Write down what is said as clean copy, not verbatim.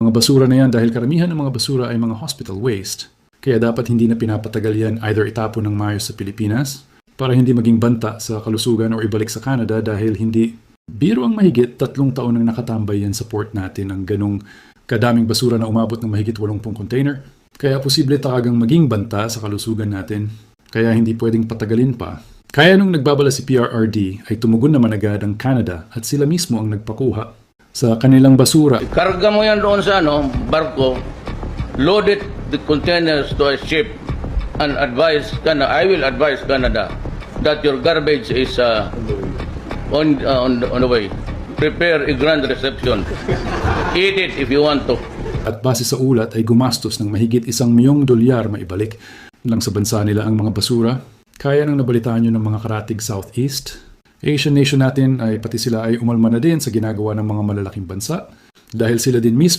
Mga basura na yan dahil karamihan ng mga basura ay mga hospital waste. Kaya dapat hindi na pinapatagal yan either itapon ng maayos sa Pilipinas para hindi maging banta sa kalusugan o ibalik sa Canada dahil hindi biro ang mahigit 3 taon nang nakatambay yan sa port natin ang ganong kadaming basura na umabot ng mahigit 80 container. Kaya posible talagang maging banta sa kalusugan natin. Kaya hindi pwedeng patagalin pa. Kaya nung nagbabala si PRRD ay tumugon naman agad ang Canada at sila mismo ang nagpakuha sa kanilang basura. Karga mo yan doon sa barko, load it the containers to a ship and I will advise Canada that your garbage is on the way. Prepare a grand reception. Eat it if you want to. At base sa ulat ay gumastos ng mahigit $1,000,000 maibalik lang sa bansa nila ang mga basura. Kaya nang nabalitaan nyo ng mga karatig Southeast. Asian nation natin ay pati sila ay umalma na din sa ginagawa ng mga malalaking bansa dahil sila din mismo